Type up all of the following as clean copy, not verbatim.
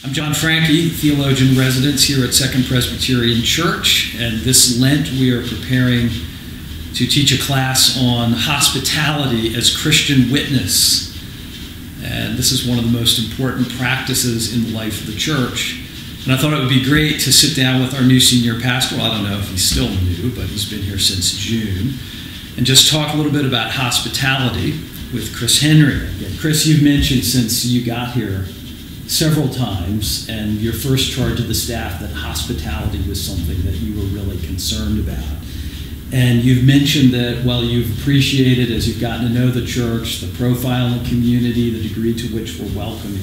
I'm John Franke, theologian residence here at Second Presbyterian Church, and this Lent we are preparing to teach a class on hospitality as Christian witness. And this is one of the most important practices in the life of the church. And I thought it would be great to sit down with our new senior pastor. Well, I don't know if he's still new, but he's been here since June, and just talk a little bit about hospitality with Chris Henry. Again, Chris, you've mentioned since you got here several times, and your first charge of the staff, that hospitality was something that you were really concerned about. And you've mentioned that while you've appreciated, as you've gotten to know the church, the profile in the community, the degree to which we're welcoming,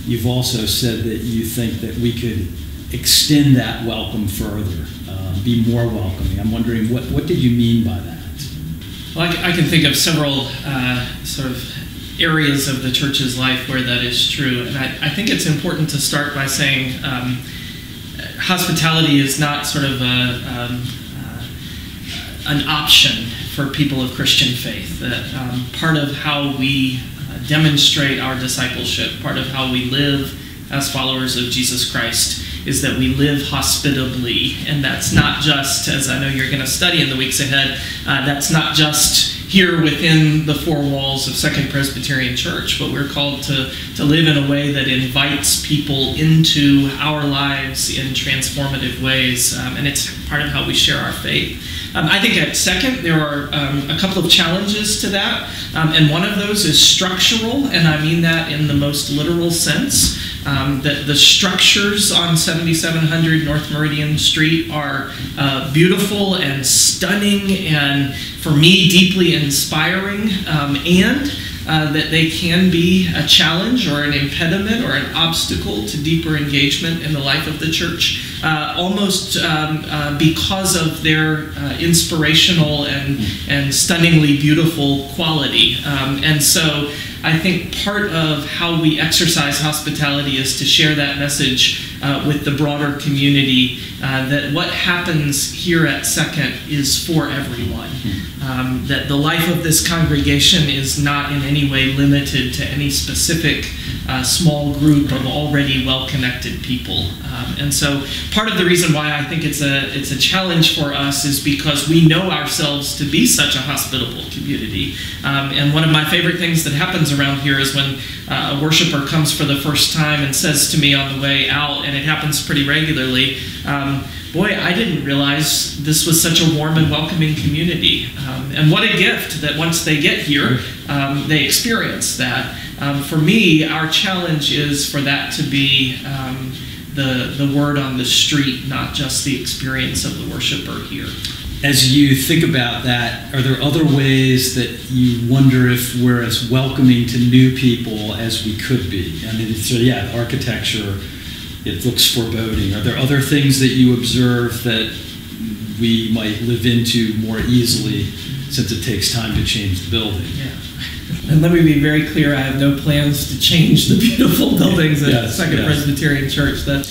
you've also said that you think that we could extend that welcome further, be more welcoming. I'm wondering, what did you mean by that? Well, I can think of several sort of areas of the church's life where that is true. And I think it's important to start by saying hospitality is not sort of an option for people of Christian faith. That part of how we demonstrate our discipleship, part of how we live as followers of Jesus Christ, is that we live hospitably. And that's not just, as I know you're going to study in the weeks ahead, that's not just here within the four walls of Second Presbyterian Church, but we're called to live in a way that invites people into our lives in transformative ways, and it's part of how we share our faith. I think at Second, there are a couple of challenges to that, and one of those is structural, and I mean that in the most literal sense. That the structures on 7700 North Meridian Street are beautiful and stunning, and for me deeply inspiring, and that they can be a challenge or an impediment or an obstacle to deeper engagement in the life of the church, almost because of their inspirational and stunningly beautiful quality. And so I think part of how we exercise hospitality is to share that message with the broader community, that what happens here at Second is for everyone. That the life of this congregation is not in any way limited to any specific small group of already well-connected people. And so part of the reason why I think it's a challenge for us is because we know ourselves to be such a hospitable community. And one of my favorite things that happens around here is when a worshiper comes for the first time and says to me on the way out, and it happens pretty regularly, boy, I didn't realize this was such a warm and welcoming community. And what a gift that once they get here, they experience that. For me, our challenge is for that to be the word on the street, not just the experience of the worshiper here. As you think about that, are there other ways that you wonder if we're as welcoming to new people as we could be? I mean, so yeah, architecture, it looks foreboding. Are there other things that you observe that we might live into more easily since it takes time to change the building? Yeah. And let me be very clear, I have no plans to change the beautiful buildings at Second Presbyterian Church. That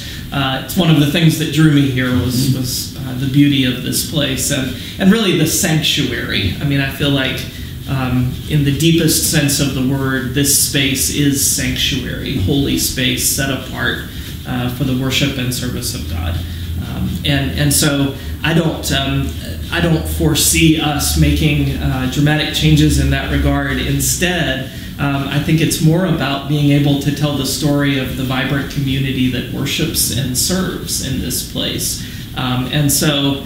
it's one of the things that drew me here was the beauty of this place and really the sanctuary. I mean, I feel like in the deepest sense of the word, this space is sanctuary, holy space set apart for the worship and service of God. And so I don't foresee us making dramatic changes in that regard. Instead, I think it's more about being able to tell the story of the vibrant community that worships and serves in this place. And so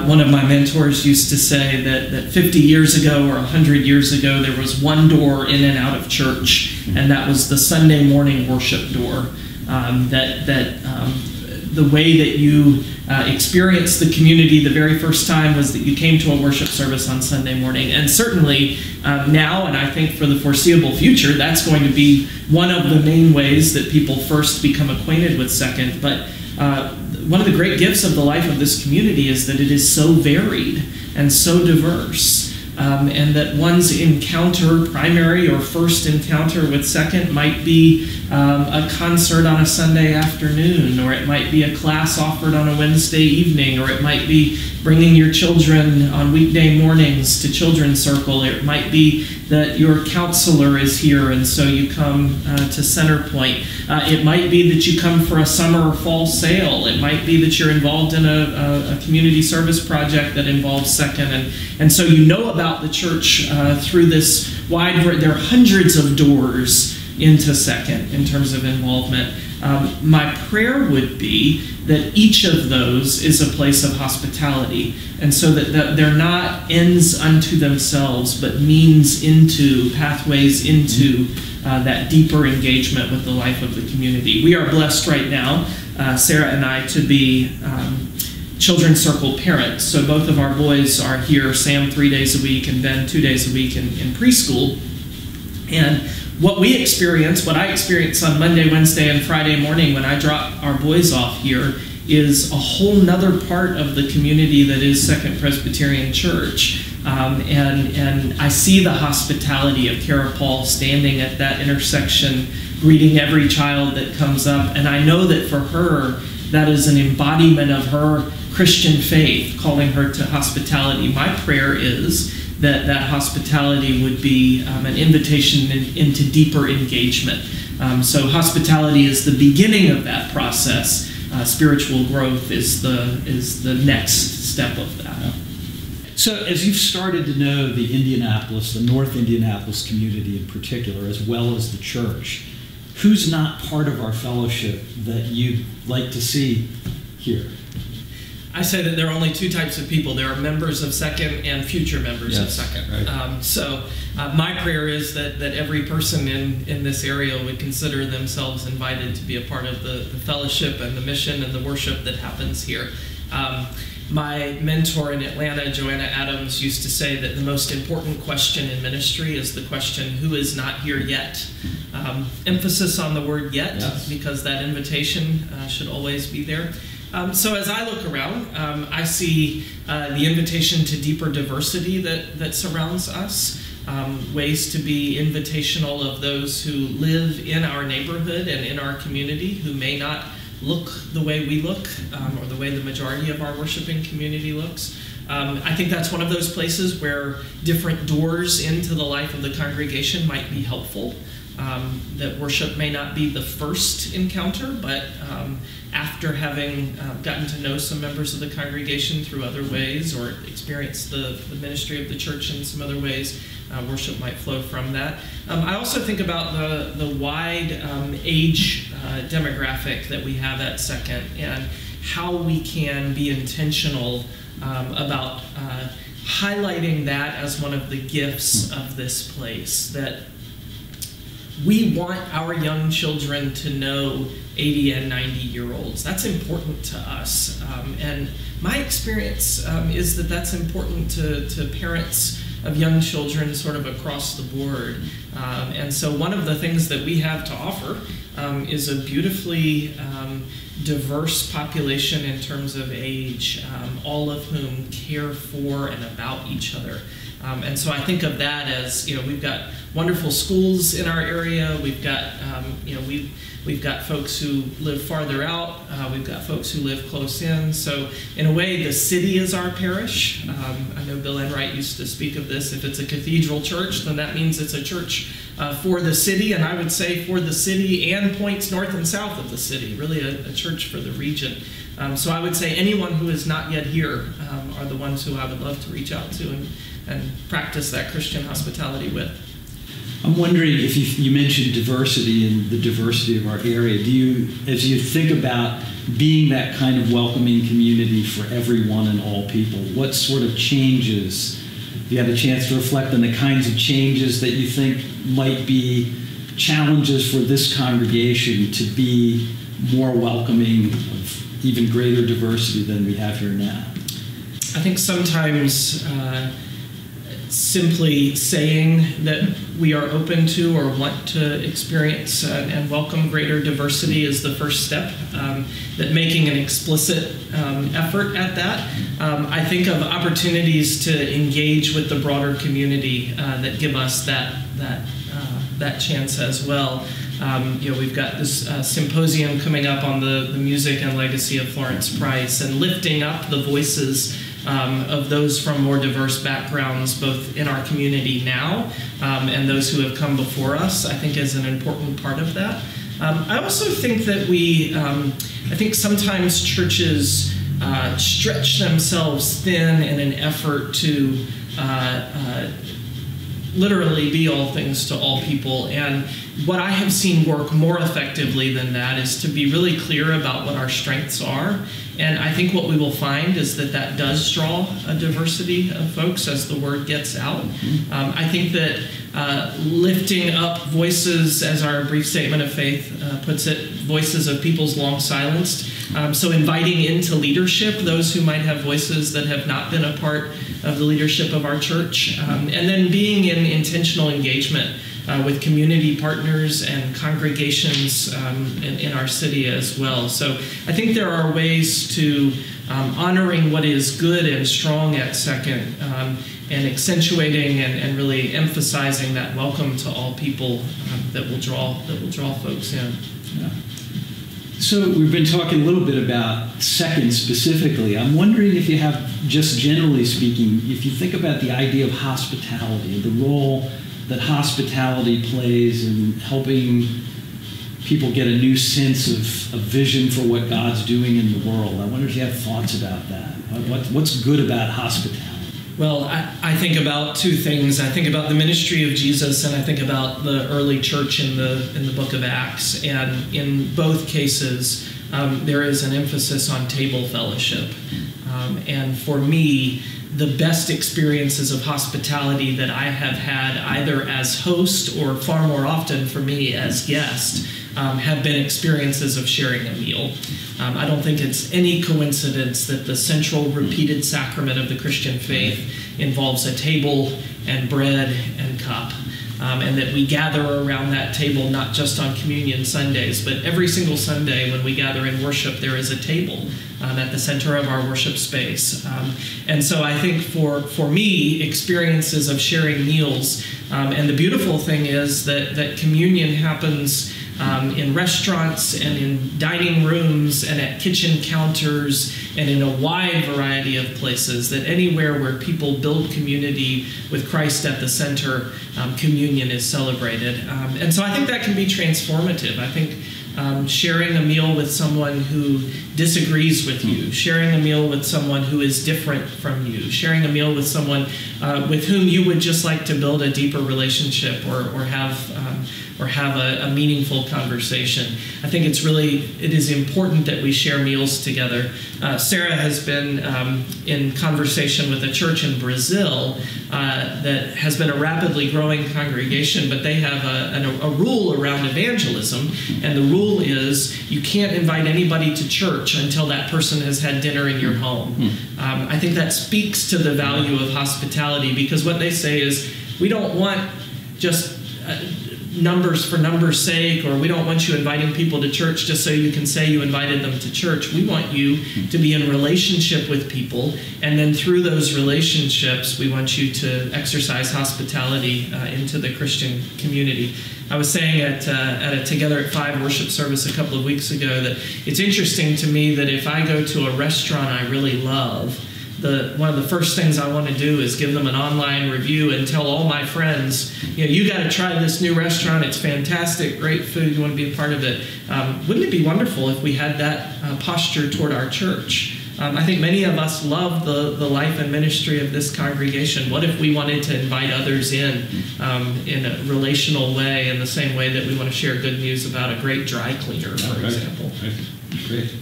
one of my mentors used to say that 50 years ago or 100 years ago, there was one door in and out of church, and that was the Sunday morning worship door. The way that you experienced the community the very first time was that you came to a worship service on Sunday morning. And certainly now, and I think for the foreseeable future, that's going to be one of the main ways that people first become acquainted with Second. But one of the great gifts of the life of this community is that it is so varied and so diverse. And that one's encounter, primary or first encounter with Second, might be a concert on a Sunday afternoon, or it might be a class offered on a Wednesday evening, or it might be bringing your children on weekday mornings to Children's Circle, or it might be that your counselor is here, and so you come to Centerpoint. It might be that you come for a summer or fall sale. It might be that you're involved in a community service project that involves Second, and so you know about the church through this wide. There are hundreds of doors into Second in terms of involvement. My prayer would be that each of those is a place of hospitality, and so that they're not ends unto themselves, but means into, pathways into that deeper engagement with the life of the community. We are blessed right now, Sarah and I, to be Children's Circle parents. So both of our boys are here, Sam 3 days a week and Ben 2 days a week in preschool. And what I experience on Monday, Wednesday, and Friday morning when I drop our boys off here is a whole nother part of the community that is Second Presbyterian Church. And I see the hospitality of Kara Paul standing at that intersection, greeting every child that comes up. And I know that for her, that is an embodiment of her Christian faith, calling her to hospitality. My prayer is that hospitality would be an invitation into deeper engagement. So hospitality is the beginning of that process. Spiritual growth is the next step of that. So as you've started to know the Indianapolis, the North Indianapolis community in particular, as well as the church, who's not part of our fellowship that you'd like to see here? I say that there are only two types of people. There are members of Second and future members of Second. Right. So my prayer is that every person in this area would consider themselves invited to be a part of the fellowship and the mission and the worship that happens here. My mentor in Atlanta, Joanna Adams, used to say that the most important question in ministry is the question, who is not here yet? Emphasis on the word yet, because that invitation should always be there. So as I look around, I see the invitation to deeper diversity that surrounds us, ways to be invitational of those who live in our neighborhood and in our community who may not look the way we look, or the way the majority of our worshiping community looks. I think that's one of those places where different doors into the life of the congregation might be helpful. That worship may not be the first encounter, but after having gotten to know some members of the congregation through other ways or experienced the ministry of the church in some other ways, worship might flow from that. I also think about the wide age demographic that we have at Second and how we can be intentional about highlighting that as one of the gifts of this place, that we want our young children to know 80 and 90-year-olds. That's important to us. And my experience is that that's important to parents of young children sort of across the board. And so one of the things that we have to offer is a beautifully diverse population in terms of age, all of whom care for and about each other. And so I think of that as, we've got wonderful schools in our area. We've got, we've got folks who live farther out. We've got folks who live close in. So in a way, the city is our parish. I know Bill Enright used to speak of this. If it's a cathedral church, then that means it's a church for the city, and I would say for the city and points north and south of the city, really a church for the region. So I would say anyone who is not yet here are the ones who I would love to reach out to and practice that Christian hospitality with. I'm wondering if you mentioned diversity and the diversity of our area. Do you, as you think about being that kind of welcoming community for everyone and all people, what sort of changes, you had a chance to reflect on the kinds of changes that you think might be challenges for this congregation to be more welcoming of even greater diversity than we have here now? I think sometimes simply saying that we are open to or want to experience and welcome greater diversity is the first step. That making an explicit effort at that. I think of opportunities to engage with the broader community that give us that chance as well. We've got this symposium coming up on the music and legacy of Florence Price, and lifting up the voices of those from more diverse backgrounds, both in our community now and those who have come before us, I think is an important part of that. I also think that I think sometimes churches stretch themselves thin in an effort to literally be all things to all people. And what I have seen work more effectively than that is to be really clear about what our strengths are. And I think what we will find is that does draw a diversity of folks as the word gets out. I think that lifting up voices, as our brief statement of faith puts it, voices of peoples long silenced. So inviting into leadership those who might have voices that have not been a part of the leadership of our church. And then being in intentional engagement with community partners and congregations in our city as well. So I think there are ways to honoring what is good and strong at Second, and accentuating and really emphasizing that welcome to all people that will draw folks in. Yeah. So we've been talking a little bit about Second specifically. I'm wondering if you have, just generally speaking, if you think about the idea of hospitality, the role that hospitality plays in helping people get a new sense of vision for what God's doing in the world. I wonder if you have thoughts about that. What's good about hospitality? Well, I think about two things. I think about the ministry of Jesus, and I think about the early church in the book of Acts. And in both cases, there is an emphasis on table fellowship. And for me, the best experiences of hospitality that I have had, either as host or far more often for me as guest, have been experiences of sharing a meal. I don't think it's any coincidence that the central repeated sacrament of the Christian faith involves a table and bread and cup. And that we gather around that table not just on Communion Sundays, but every single Sunday when we gather in worship, there is a table at the center of our worship space. And so I think for me, experiences of sharing meals, and the beautiful thing is that communion happens in restaurants and in dining rooms and at kitchen counters and in a wide variety of places, that anywhere where people build community with Christ at the center, communion is celebrated. And so I think that can be transformative. I think sharing a meal with someone who disagrees with you, sharing a meal with someone who is different from you, sharing a meal with someone with whom you would just like to build a deeper relationship or have a meaningful conversation. I think it is important that we share meals together. Sarah has been in conversation with a church in Brazil that has been a rapidly growing congregation, but they have a rule around evangelism, and the rule is you can't invite anybody to church until that person has had dinner in your home. I think that speaks to the value of hospitality, because what they say is, we don't want just numbers for numbers' sake, or we don't want you inviting people to church just so you can say you invited them to church. We want you to be in relationship with people, and then through those relationships, we want you to exercise hospitality into the Christian community. I was saying at a Together at 5 worship service a couple of weeks ago that it's interesting to me that if I go to a restaurant I really love, one of the first things I want to do is give them an online review and tell all my friends, you got to try this new restaurant. It's fantastic, great food. You want to be a part of it. Wouldn't it be wonderful if we had that posture toward our church? I think many of us love the life and ministry of this congregation. What if we wanted to invite others in a relational way, in the same way that we want to share good news about a great dry cleaner, for example? Right. Great.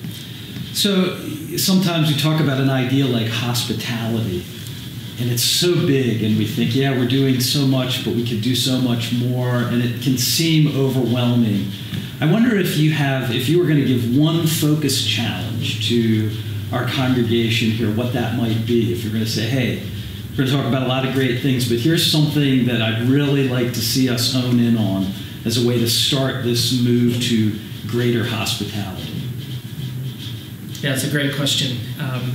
So sometimes we talk about an idea like hospitality, and it's so big, and we think, yeah, we're doing so much, but we could do so much more, and it can seem overwhelming. I wonder if you were going to give one focus challenge to our congregation here, what that might be. If you're going to say, hey, we're going to talk about a lot of great things, but here's something that I'd really like to see us hone in on as a way to start this move to greater hospitality. Yeah, it's a great question,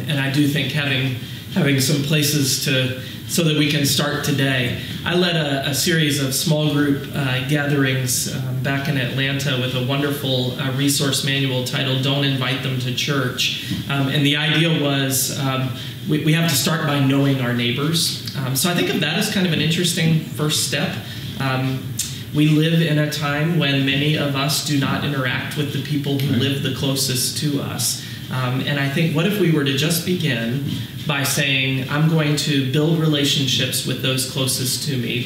and I do think having some places so that we can start today. I led a series of small group gatherings back in Atlanta with a wonderful resource manual titled "Don't Invite Them to Church," and the idea was we have to start by knowing our neighbors. So I think of that as kind of an interesting first step. We live in a time when many of us do not interact with the people who live the closest to us. And I think, what if we were to just begin by saying, I'm going to build relationships with those closest to me,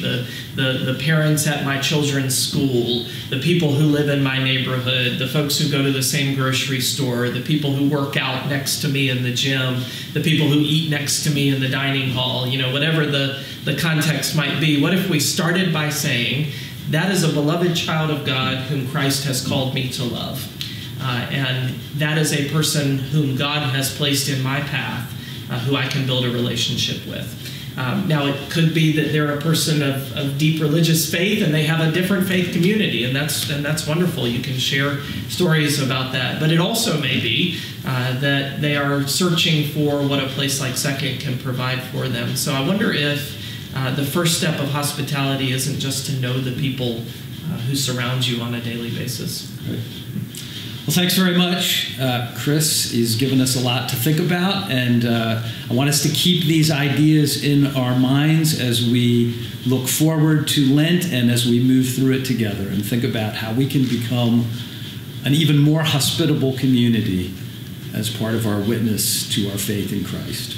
the parents at my children's school, the people who live in my neighborhood, the folks who go to the same grocery store, the people who work out next to me in the gym, the people who eat next to me in the dining hall, whatever the context might be. What if we started by saying, that is a beloved child of God whom Christ has called me to love. And that is a person whom God has placed in my path, who I can build a relationship with. Now, it could be that they're a person of deep religious faith and they have a different faith community, and that's wonderful. You can share stories about that. But it also may be that they are searching for what a place like Second can provide for them. So I wonder if the first step of hospitality isn't just to know the people who surround you on a daily basis. Right. Well, thanks very much. Chris has given us a lot to think about, and I want us to keep these ideas in our minds as we look forward to Lent and as we move through it together and think about how we can become an even more hospitable community as part of our witness to our faith in Christ.